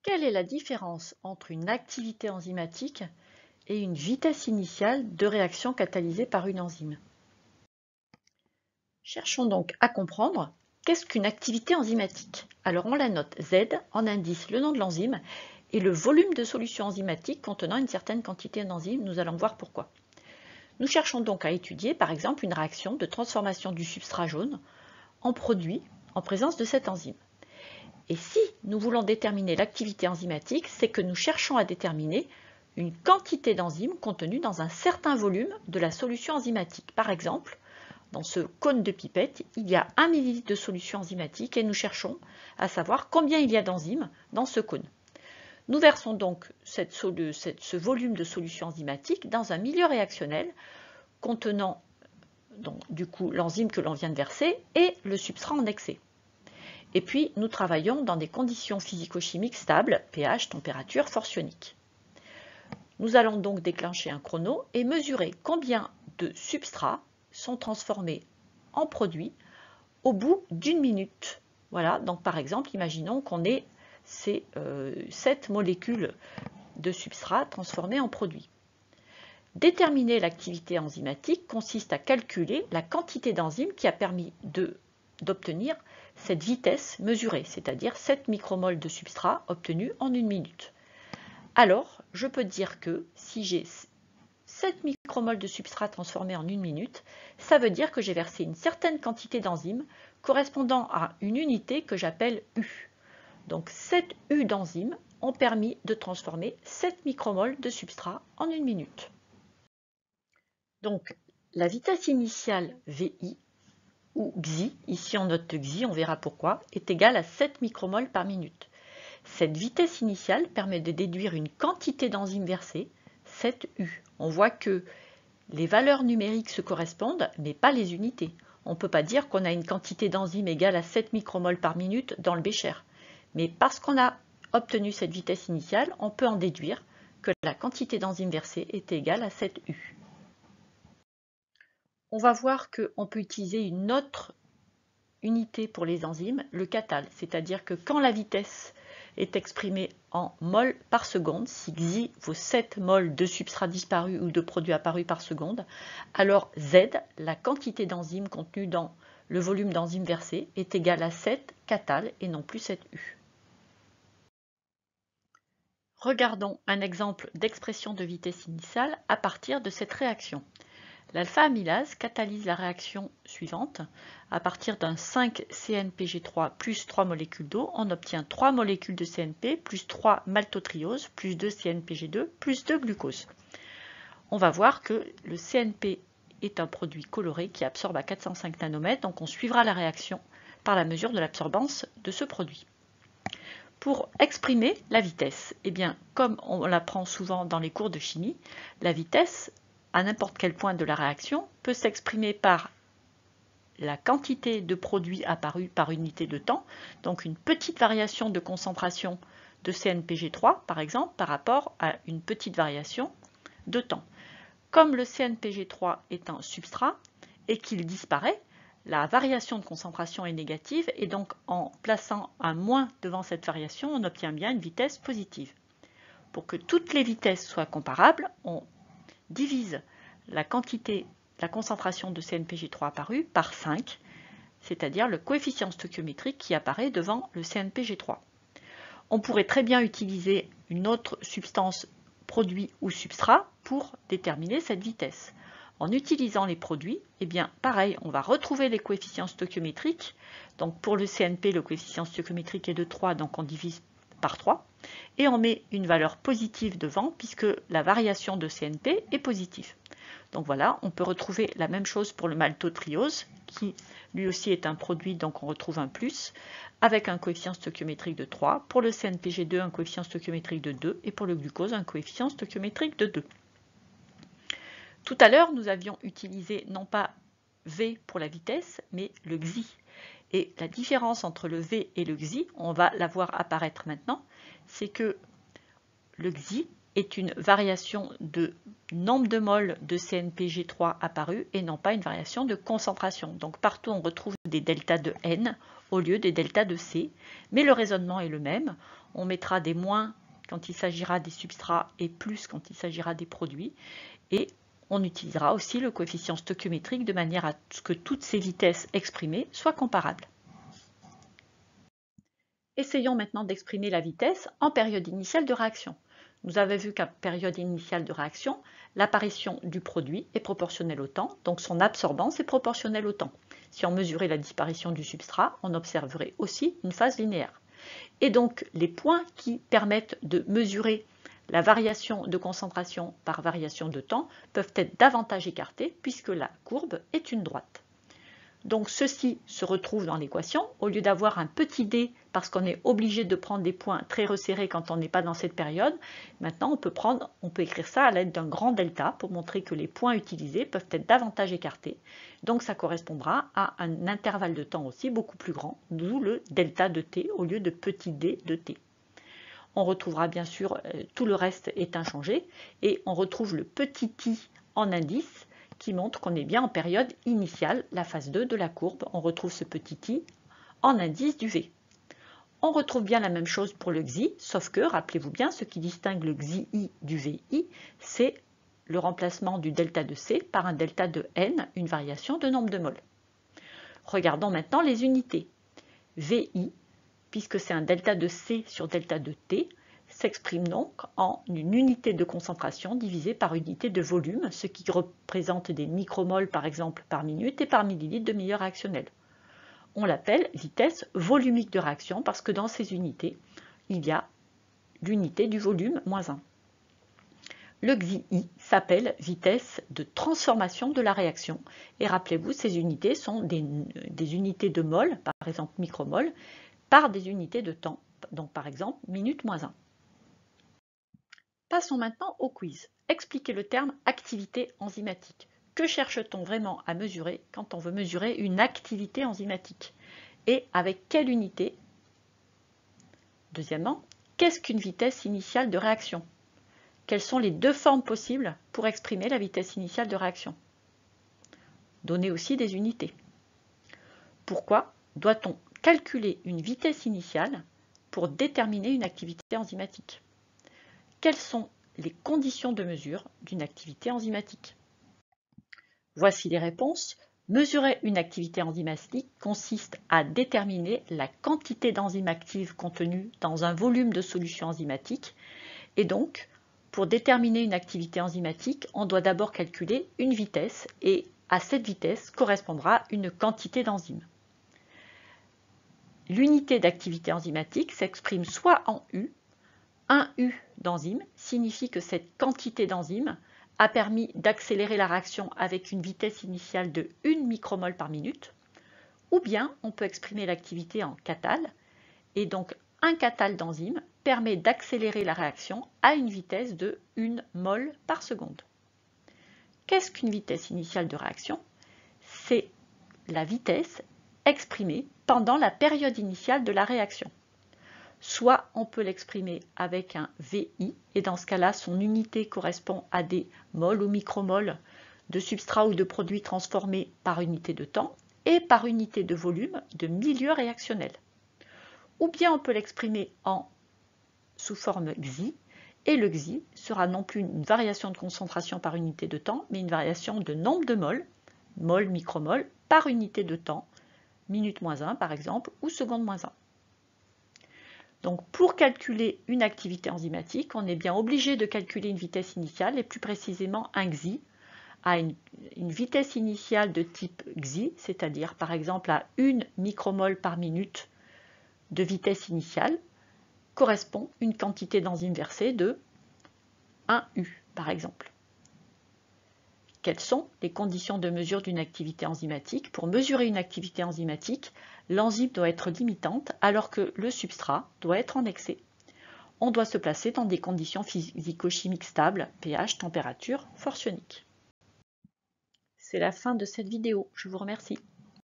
Quelle est la différence entre une activité enzymatique et une vitesse initiale de réaction catalysée par une enzyme? Cherchons donc à comprendre qu'est-ce qu'une activité enzymatique. Alors on la note Z en indice le nom de l'enzyme et le volume de solution enzymatique contenant une certaine quantité d'enzyme. Nous allons voir pourquoi. Nous cherchons donc à étudier par exemple une réaction de transformation du substrat jaune en produit en présence de cette enzyme. Et si nous voulons déterminer l'activité enzymatique, c'est que nous cherchons à déterminer une quantité d'enzyme contenue dans un certain volume de la solution enzymatique. Par exemple, dans ce cône de pipette, il y a 1 ml de solution enzymatique et nous cherchons à savoir combien il y a d'enzymes dans ce cône. Nous versons donc ce volume de solution enzymatique dans un milieu réactionnel contenant donc, du coup l'enzyme que l'on vient de verser et le substrat en excès. Et puis nous travaillons dans des conditions physico-chimiques stables, pH, température, force ionique. Nous allons donc déclencher un chrono et mesurer combien de substrats sont transformés en produits au bout d'1 minute. Voilà, donc par exemple, imaginons qu'on ait ces 7 molécules de substrat transformées en produits. Déterminer l'activité enzymatique consiste à calculer la quantité d'enzymes qui a permis d'obtenir cette vitesse mesurée, c'est-à-dire 7 micromoles de substrat obtenus en 1 minute. Alors, je peux dire que si j'ai 7 micromoles de substrat transformés en 1 minute, ça veut dire que j'ai versé une certaine quantité d'enzymes correspondant à une unité que j'appelle U. Donc 7 U d'enzymes ont permis de transformer 7 micromoles de substrat en 1 minute. Donc la vitesse initiale VI, ou XI, ici on note XI, on verra pourquoi, est égale à 7 micromoles par minute. Cette vitesse initiale permet de déduire une quantité d'enzymes versées, 7U. On voit que les valeurs numériques se correspondent, mais pas les unités. On ne peut pas dire qu'on a une quantité d'enzymes égale à 7 micromoles par minute dans le bécher. Mais parce qu'on a obtenu cette vitesse initiale, on peut en déduire que la quantité d'enzymes versées est égale à 7U. On va voir qu'on peut utiliser une autre unité pour les enzymes, le catal, c'est-à-dire que quand la vitesse est exprimée en mol par seconde, si Xi vaut 7 moles de substrat disparu ou de produit apparu par seconde, alors Z, la quantité d'enzymes contenue dans le volume d'enzymes versé, est égale à 7 catal et non plus 7U. Regardons un exemple d'expression de vitesse initiale à partir de cette réaction. L'alpha-amylase catalyse la réaction suivante. À partir d'un 5-CNPG3 plus 3 molécules d'eau, on obtient 3 molécules de CNP plus 3 maltotriose plus 2 CNPG2 plus 2 glucose. On va voir que le CNP est un produit coloré qui absorbe à 405 nanomètres, donc on suivra la réaction par la mesure de l'absorbance de ce produit. Pour exprimer la vitesse, eh bien, comme on l'apprend souvent dans les cours de chimie, la vitesse à n'importe quel point de la réaction peut s'exprimer par la quantité de produit apparu par unité de temps, donc une petite variation de concentration de CNPG3 par exemple par rapport à une petite variation de temps. Comme le CNPG3 est un substrat et qu'il disparaît, la variation de concentration est négative et donc en plaçant un moins devant cette variation, on obtient bien une vitesse positive. Pour que toutes les vitesses soient comparables, on divise la concentration de CNPG3 apparue par 5, c'est-à-dire le coefficient stoichiométrique qui apparaît devant le CNPG3. On pourrait très bien utiliser une autre substance, produit ou substrat, pour déterminer cette vitesse. En utilisant les produits, eh bien, pareil, on va retrouver les coefficients stoichiométriques. Donc pour le CNP, le coefficient stoichiométrique est de 3, donc on divise par 3. Et on met une valeur positive devant, puisque la variation de CNP est positive. Donc voilà, on peut retrouver la même chose pour le maltotriose, qui lui aussi est un produit, donc on retrouve un plus, avec un coefficient stoichiométrique de 3. Pour le CNPG2, un coefficient stoichiométrique de 2. Et pour le glucose, un coefficient stoichiométrique de 2. Tout à l'heure, nous avions utilisé non pas V pour la vitesse, mais le XI. Et la différence entre le V et le XI, on va la voir apparaître maintenant, c'est que le XI est une variation de nombre de moles de CNPG3 apparu et non pas une variation de concentration. Donc partout on retrouve des deltas de N au lieu des deltas de C, mais le raisonnement est le même. On mettra des moins quand il s'agira des substrats et plus quand il s'agira des produits, et on utilisera aussi le coefficient stoichiométrique de manière à ce que toutes ces vitesses exprimées soient comparables. Essayons maintenant d'exprimer la vitesse en période initiale de réaction. Nous avons vu qu'à période initiale de réaction, l'apparition du produit est proportionnelle au temps, donc son absorbance est proportionnelle au temps. Si on mesurait la disparition du substrat, on observerait aussi une phase linéaire. Et donc, les points qui permettent de mesurer la variation de concentration par variation de temps peuvent être davantage écartés puisque la courbe est une droite. Donc ceci se retrouve dans l'équation. Au lieu d'avoir un petit d parce qu'on est obligé de prendre des points très resserrés quand on n'est pas dans cette période, maintenant on peut écrire ça à l'aide d'un grand delta pour montrer que les points utilisés peuvent être davantage écartés. Donc ça correspondra à un intervalle de temps aussi beaucoup plus grand, d'où le delta de t au lieu de petit d de t. On retrouvera bien sûr, tout le reste est inchangé, et on retrouve le petit i en indice qui montre qu'on est bien en période initiale, la phase 2 de la courbe. On retrouve ce petit i en indice du V. On retrouve bien la même chose pour le xi, sauf que, rappelez-vous bien, ce qui distingue le xi du vi, c'est le remplacement du delta de C par un delta de n, une variation de nombre de moles. Regardons maintenant les unités. Vi, puisque c'est un delta de C sur delta de T, s'exprime donc en une unité de concentration divisée par unité de volume, ce qui représente des micromoles par exemple par minute et par millilitre de milieu réactionnel. On l'appelle vitesse volumique de réaction parce que dans ces unités, il y a l'unité du volume moins 1. Le xi s'appelle vitesse de transformation de la réaction. Et rappelez-vous, ces unités sont des unités de mol, par exemple micromol, par des unités de temps, donc par exemple minute moins 1. Passons maintenant au quiz. Expliquez le terme activité enzymatique. Que cherche-t-on vraiment à mesurer quand on veut mesurer une activité enzymatique? Et avec quelle unité? Deuxièmement, qu'est-ce qu'une vitesse initiale de réaction? Quelles sont les deux formes possibles pour exprimer la vitesse initiale de réaction? Donnez aussi des unités. Pourquoi doit-on calculer une vitesse initiale pour déterminer une activité enzymatique? Quelles sont les conditions de mesure d'une activité enzymatique? Voici les réponses. Mesurer une activité enzymatique consiste à déterminer la quantité d'enzymes actives contenues dans un volume de solution enzymatique. Et donc, pour déterminer une activité enzymatique, on doit d'abord calculer une vitesse et à cette vitesse correspondra une quantité d'enzymes. L'unité d'activité enzymatique s'exprime soit en U. Un U d'enzyme signifie que cette quantité d'enzymes a permis d'accélérer la réaction avec une vitesse initiale de 1 micromole par minute, ou bien on peut exprimer l'activité en catal, et donc un catal d'enzyme permet d'accélérer la réaction à une vitesse de 1 mol par seconde. Qu'est-ce qu'une vitesse initiale de réaction? C'est la vitesse exprimée pendant la période initiale de la réaction. Soit on peut l'exprimer avec un VI, et dans ce cas-là, son unité correspond à des moles ou micromoles de substrat ou de produits transformés par unité de temps et par unité de volume de milieu réactionnel. Ou bien on peut l'exprimer sous forme xi, et le xi sera non plus une variation de concentration par unité de temps, mais une variation de nombre de moles, mol, micromol, par unité de temps, minute moins 1 par exemple, ou seconde moins 1. Donc pour calculer une activité enzymatique, on est bien obligé de calculer une vitesse initiale, et plus précisément un xi, à une vitesse initiale de type xi, c'est-à-dire par exemple à 1 micromole par minute de vitesse initiale, correspond une quantité d'enzyme versée de 1 U par exemple. Quelles sont les conditions de mesure d'une activité enzymatique? Pour mesurer une activité enzymatique, l'enzyme doit être limitante alors que le substrat doit être en excès. On doit se placer dans des conditions physico-chimiques stables, pH, température, force ionique. C'est la fin de cette vidéo. Je vous remercie.